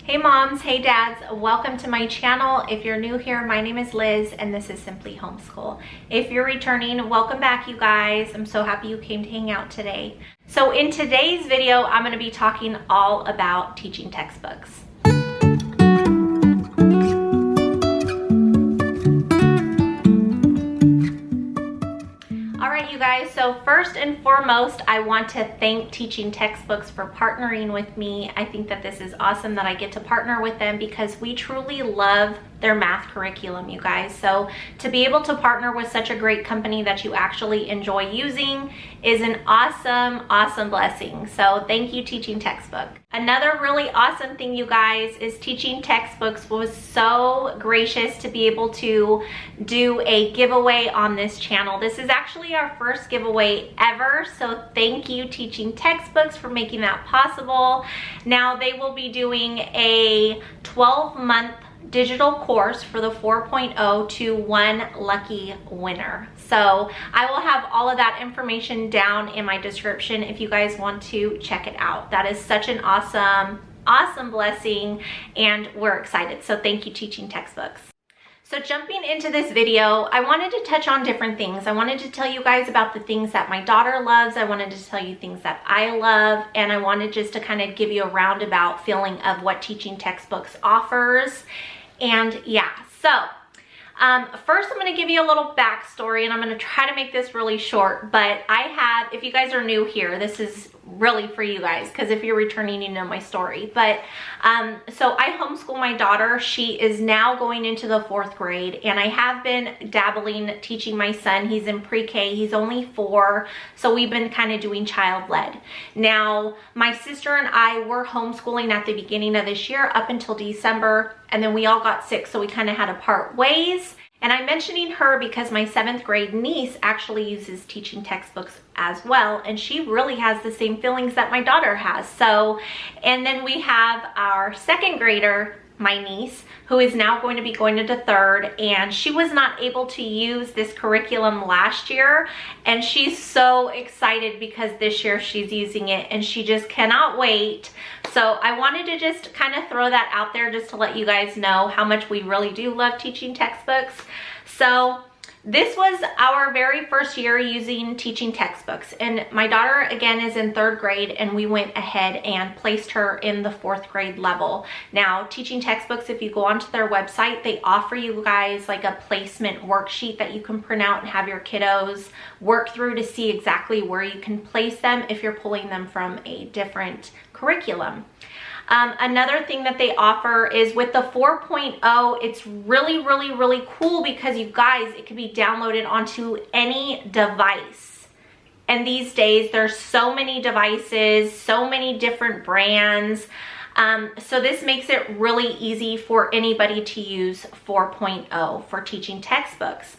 Hey moms, hey dads, welcome to my channel. If you're new here, my name is Liz and this is Simply Homeschool. If you're returning, welcome back you guys. I'm so happy you came to hang out today. So in today's video, I'm going to be talking all about teaching textbooks. Alright you guys, so first and foremost, I want to thank Teaching Textbooks for partnering with me. I think that this is awesome that I get to partner with them because we truly love their math curriculum, you guys. So to be able to partner with such a great company that you actually enjoy using is an awesome blessing. So thank you, Teaching Textbook. Another really awesome thing, you guys, is Teaching Textbooks was so gracious to be able to do a giveaway on this channel. This is actually our first giveaway ever, so thank you, Teaching Textbooks, for making that possible. Now they will be doing a 12-month digital course for the 4.0 to one lucky winner. So I will have all of that information down in my description if you guys want to check it out. That is such an awesome blessing and we're excited. So thank you, Teaching Textbooks. So jumping into this video, I wanted to touch on different things. I wanted to tell you guys about the things that my daughter loves. I wanted to tell you things that I love. And I wanted just to kind of give you a roundabout feeling of what Teaching Textbooks offers. And yeah, so first I'm going to give you a little backstory and I'm going to try to make this really short, but if you guys are new here, this is really for you guys, because if you're returning, you know my story. But so I homeschool my daughter. She is now going into the 4th grade, and I have been dabbling teaching my son. He's in pre-K, he's only 4, so we've been kind of doing child-led. Now my sister and I were homeschooling at the beginning of this year up until December, and then we all got sick, so we kind of had to part ways. And I'm mentioning her because my 7th grade niece actually uses Teaching Textbooks as well, and she really has the same feelings that my daughter has. So, and then we have our 2nd grader, my niece, who is now going to be going into 3rd, and she was not able to use this curriculum last year, and she's so excited because this year she's using it and she just cannot wait. So I wanted to just kind of throw that out there just to let you guys know how much we really do love teaching textbooks. So this was our very first year using Teaching Textbooks, and my daughter again is in 3rd grade, and we went ahead and placed her in the 4th grade level. Now Teaching Textbooks, if you go onto their website, they offer you guys like a placement worksheet that you can print out and have your kiddos work through to see exactly where you can place them if you're pulling them from a different curriculum. Another thing that they offer is with the 4.0, it's really cool because you guys, it can be downloaded onto any device. And these days there's so many devices, so many different brands. So this makes it really easy for anybody to use 4.0 for teaching textbooks.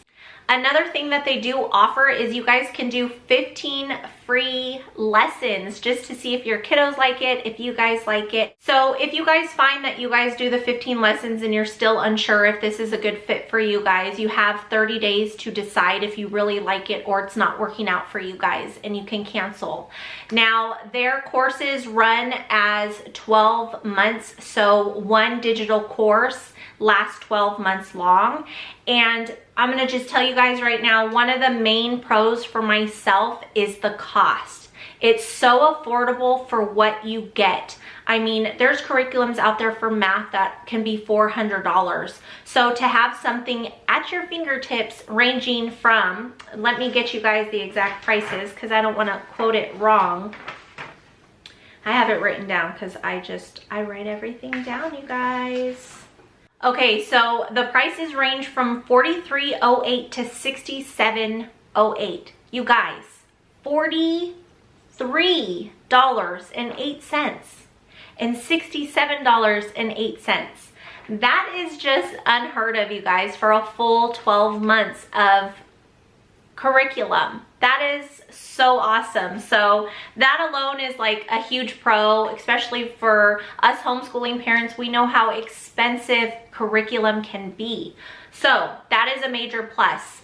Another thing that they do offer is you guys can do 15 free lessons just to see if your kiddos like it, if you guys like it. So if you guys find that you guys do the 15 lessons and you're still unsure if this is a good fit for you guys, you have 30 days to decide if you really like it or it's not working out for you guys, and you can cancel. Now their courses run as 12 months, so one digital course lasts 12 months long. And I'm gonna just tell you guys right now, one of the main pros for myself is the cost. It's so affordable for what you get. I mean, there's curriculums out there for math that can be $400. So to have something at your fingertips ranging from, let me get you guys the exact prices because I don't want to quote it wrong. I have it written down because I write everything down, you guys. Okay, so the prices range from $43.08 to $67.08. You guys, $43.08 and $67.08. That is just unheard of, you guys, for a full 12 months of curriculum. That is so awesome. So that alone is like a huge pro, especially for us homeschooling parents. We know how expensive curriculum can be. So that is a major plus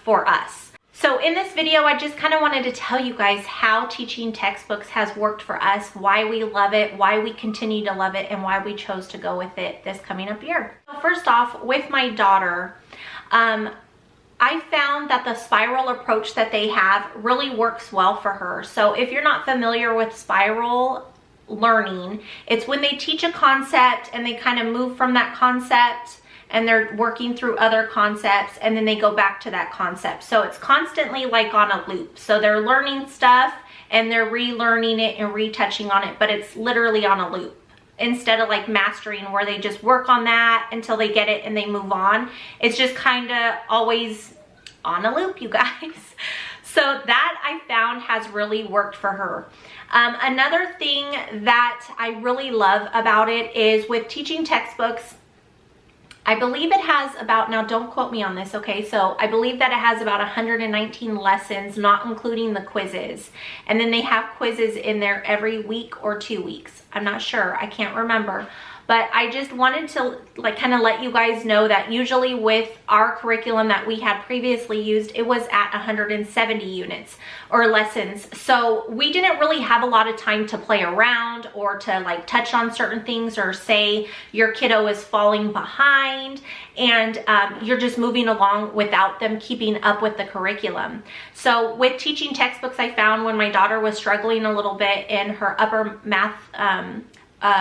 for us. So in this video, I just kind of wanted to tell you guys how teaching textbooks has worked for us, why we love it, why we continue to love it, and why we chose to go with it this coming up year. First off, with my daughter, I found that the spiral approach that they have really works well for her. So if you're not familiar with spiral learning, it's when they teach a concept and they kind of move from that concept and they're working through other concepts and then they go back to that concept. So it's constantly like on a loop. So they're learning stuff and they're relearning it and retouching on it, but it's literally on a loop. Instead of like mastering where they just work on that until they get it and they move on. It's just kind of always on a loop, you guys. So that I found has really worked for her. Another thing that I really love about it is with teaching textbooks, I believe it has about, now don't quote me on this, okay? So I believe that it has about 119 lessons, not including the quizzes. And then they have quizzes in there every week or 2 weeks. I'm not sure, I can't remember. But I just wanted to like kind of let you guys know that usually with our curriculum that we had previously used, it was at 170 units or lessons. So we didn't really have a lot of time to play around or to like touch on certain things or say your kiddo is falling behind and you're just moving along without them keeping up with the curriculum. So with teaching textbooks, I found when my daughter was struggling a little bit in her upper math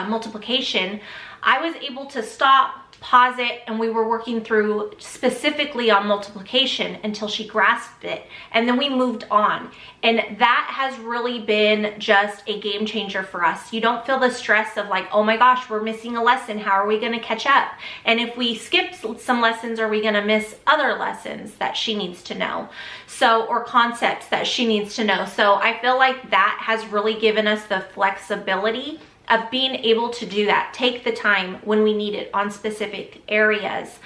multiplication, I was able to stop, pause it, and we were working through specifically on multiplication until she grasped it, and then we moved on. And that has really been just a game changer for us. You don't feel the stress of like, oh my gosh, we're missing a lesson, how are we going to catch up? And if we skip some lessons, are we going to miss other lessons that she needs to know? So, or concepts that she needs to know. So I feel like that has really given us the flexibility of being able to do that, take the time when we need it on specific areas.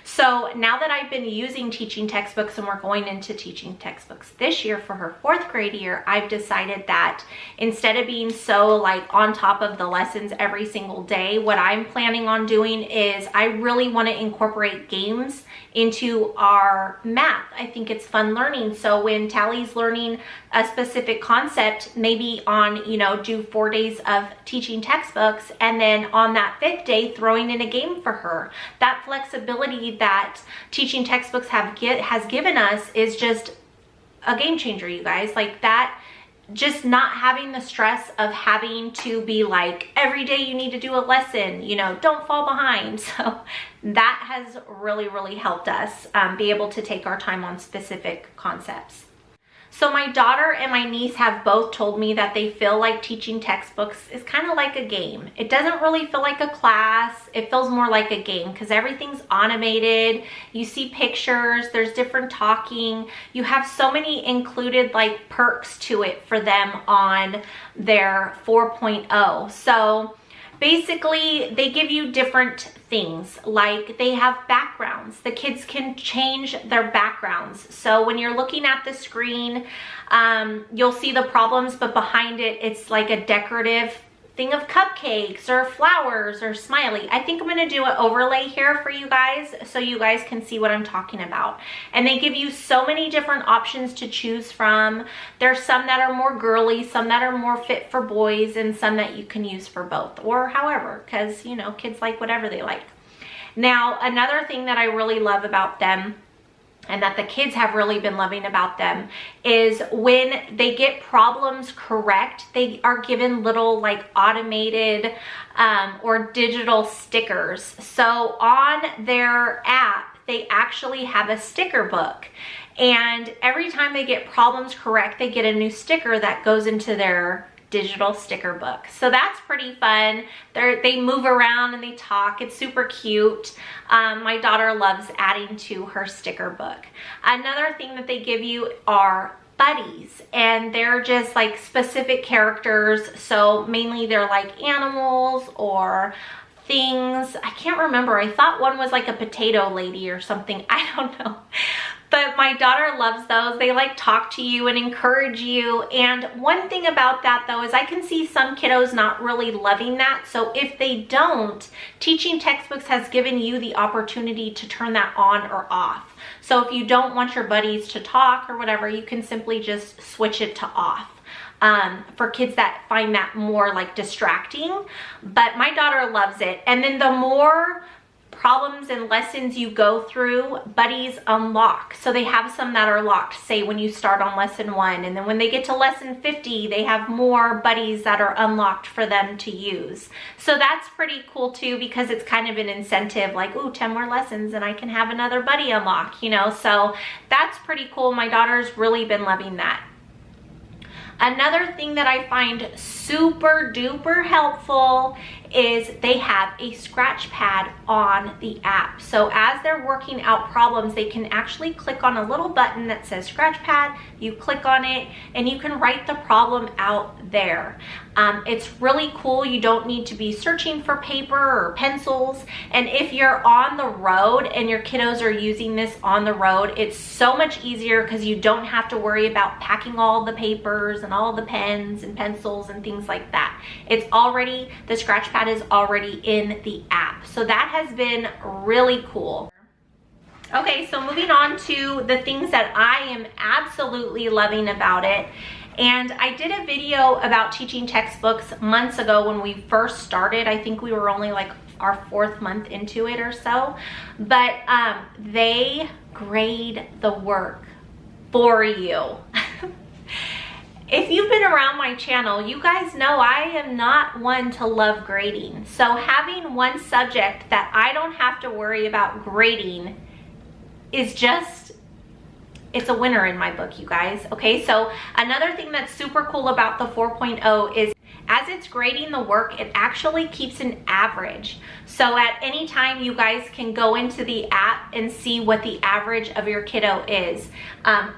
So now that I've been using teaching textbooks and we're going into teaching textbooks this year for her 4th grade year, I've decided that instead of being so like on top of the lessons every single day, what I'm planning on doing is I really want to incorporate games into our math. I think it's fun learning. So when Tally's learning a specific concept, maybe on, you know, do 4 days of teaching textbooks and then on that 5th day throwing in a game for her. That flexibility that teaching textbooks has given us is just a game changer, you guys. Like that, just not having the stress of having to be like every day you need to do a lesson, you know, don't fall behind. So that has really helped us be able to take our time on specific concepts. So my daughter and my niece have both told me that they feel like teaching textbooks is kind of like a game. It doesn't really feel like a class. It feels more like a game because everything's animated. You see pictures, there's different talking. You have so many included like perks to it for them on their 4.0. So basically, they give you different things, like they have backgrounds. The kids can change their backgrounds. So when you're looking at the screen, you'll see the problems, but behind it, it's like a decorative thing of cupcakes or flowers or smiley. I think I'm gonna do an overlay here for you guys so you guys can see what I'm talking about. And they give you so many different options to choose from. There's some that are more girly, some that are more fit for boys, and some that you can use for both or however, because you know, kids like whatever they like. Now, another thing that I really love about them and that the kids have really been loving about them is when they get problems correct, they are given little like automated or digital stickers. So on their app, they actually have a sticker book. And every time they get problems correct, they get a new sticker that goes into their digital sticker book. So that's pretty fun. They move around and they talk. It's super cute. My daughter loves adding to her sticker book. Another thing that they give you are buddies, and they're just like specific characters. So mainly they're like animals or things. I can't remember. I thought one was like a potato lady or something. I don't know. But my daughter loves those. They like talk to you and encourage you. And one thing about that though is I can see some kiddos not really loving that. So if they don't, teaching textbooks has given you the opportunity to turn that on or off. So if you don't want your buddies to talk or whatever, you can simply just switch it to off. For kids that find that more like distracting, but my daughter loves it. And then the more problems and lessons you go through, buddies unlock. So they have some that are locked, say when you start on lesson 1, and then when they get to lesson 50, they have more buddies that are unlocked for them to use. So that's pretty cool too, because it's kind of an incentive, like, ooh, 10 more lessons and I can have another buddy unlock, you know? So that's pretty cool. My daughter's really been loving that. Another thing that I find super duper helpful is they have a scratch pad on the app. So as they're working out problems, they can actually click on a little button that says scratch pad. You click on it and you can write the problem out there. It's really cool. You don't need to be searching for paper or pencils. And if you're on the road and your kiddos are using this on the road, it's so much easier because you don't have to worry about packing all the papers and all the pens and pencils and things like that. It's already, the scratch pad is already in the app. So that has been really cool. Okay, so moving on to the things that I am absolutely loving about it. And I did a video about teaching textbooks months ago when we first started. I think we were only like our 4th month into it or so. But they grade the work for you. If you've been around my channel, you guys know I am not one to love grading. So having one subject that I don't have to worry about grading is just, it's a winner in my book, you guys. Okay, so another thing that's super cool about the 4.0 is as it's grading the work, it actually keeps an average. So at any time, you guys can go into the app and see what the average of your kiddo is.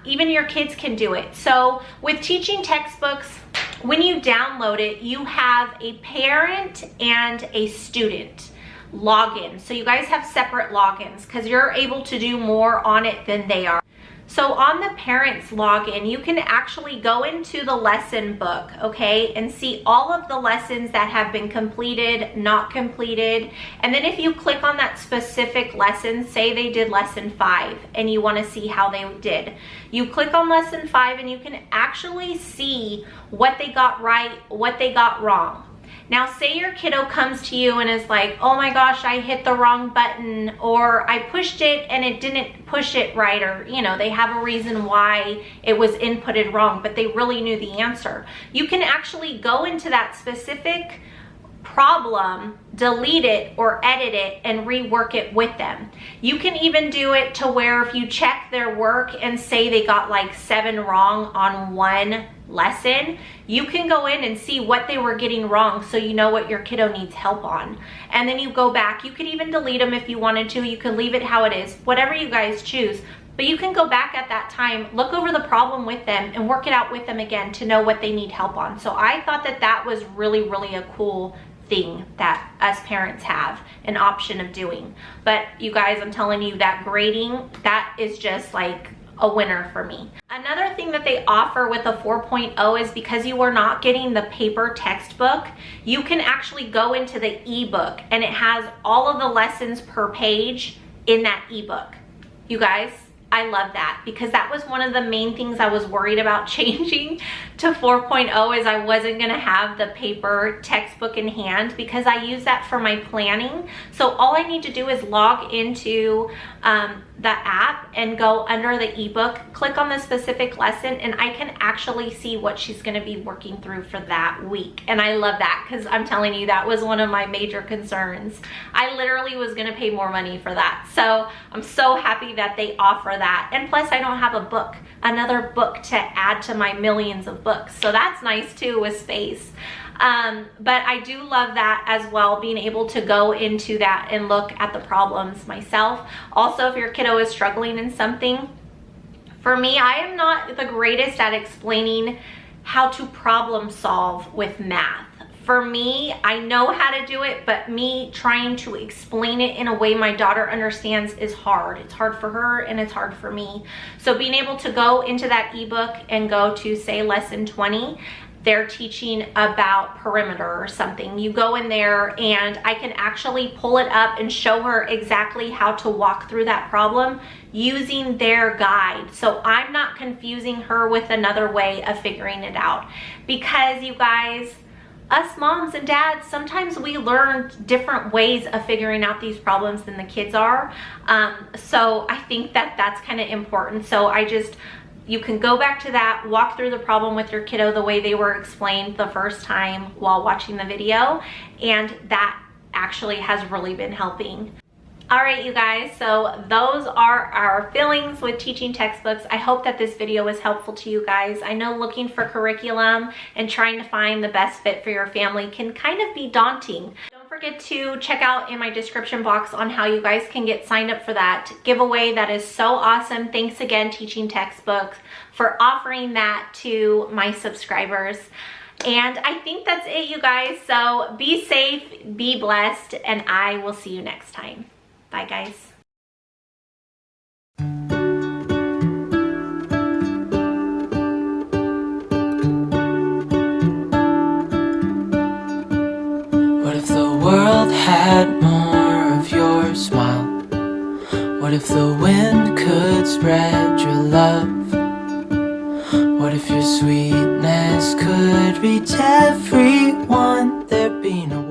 Even your kids can do it. So with teaching textbooks, when you download it, you have a parent and a student login. So you guys have separate logins because you're able to do more on it than they are. So on the parents login, you can actually go into the lesson book, okay, and see all of the lessons that have been completed, not completed. And then if you click on that specific lesson, say they did lesson 5 and you want to see how they did, you click on lesson 5 and you can actually see what they got right, what they got wrong. Now, say your kiddo comes to you and is like, oh my gosh, I hit the wrong button, or I pushed it and it didn't push it right, or, you know, they have a reason why it was inputted wrong, but they really knew the answer. You can actually go into that specific problem, delete it or edit it and rework it with them. You can even do it to where if you check their work and say they got like 7 wrong on one lesson, you can go in and see what they were getting wrong so you know what your kiddo needs help on. And then you go back. You could even delete them if you wanted to. You could leave it how it is, whatever you guys choose. But you can go back at that time, look over the problem with them and work it out with them again to know what they need help on. So I thought that that was really, really a cool thing that us parents have an option of doing. But you guys, I'm telling you, that grading, that is just like a winner for me. Another thing that they offer with a 4.0 is because you are not getting the paper textbook, you can actually go into the ebook and it has all of the lessons per page in that ebook. You guys, I love that because that was one of the main things I was worried about changing to 4.0 is I wasn't gonna have the paper textbook in hand because I use that for my planning. So all I need to do is log into the app and go under the ebook, click on the specific lesson, and I can actually see what she's gonna be working through for that week. And I love that because I'm telling you, that was one of my major concerns. I literally was gonna pay more money for that. So I'm so happy that they offer that. And plus I don't have a book, another book to add to my millions of books. So that's nice too with space. But I do love that as well, being able to go into that and look at the problems myself. Also, if your kiddo is struggling in something, for me, I am not the greatest at explaining how to problem solve with math For me, I know how to do it, but me trying to explain it in a way my daughter understands is hard. It's hard for her and it's hard for me. So being able to go into that ebook and go to, say, lesson 20, they're teaching about perimeter or something. You go in there and I can actually pull it up and show her exactly how to walk through that problem using their guide. So I'm not confusing her with another way of figuring it out. Because you guys, us moms and dads, sometimes we learn different ways of figuring out these problems than the kids are. So I think that that's kind of important. So you can go back to that, walk through the problem with your kiddo the way they were explained the first time while watching the video, and that actually has really been helping. All right, you guys, so those are our feelings with teaching textbooks. I hope that this video was helpful to you guys. I know looking for curriculum and trying to find the best fit for your family can kind of be daunting. Don't forget to check out in my description box on how you guys can get signed up for that giveaway. That is so awesome. Thanks again, Teaching Textbooks, for offering that to my subscribers. And I think that's it, you guys. So be safe, be blessed, and I will see you next time. Bye, guys. What if the world had more of your smile? What if the wind could spread your love? What if your sweetness could reach everyone? There'd be no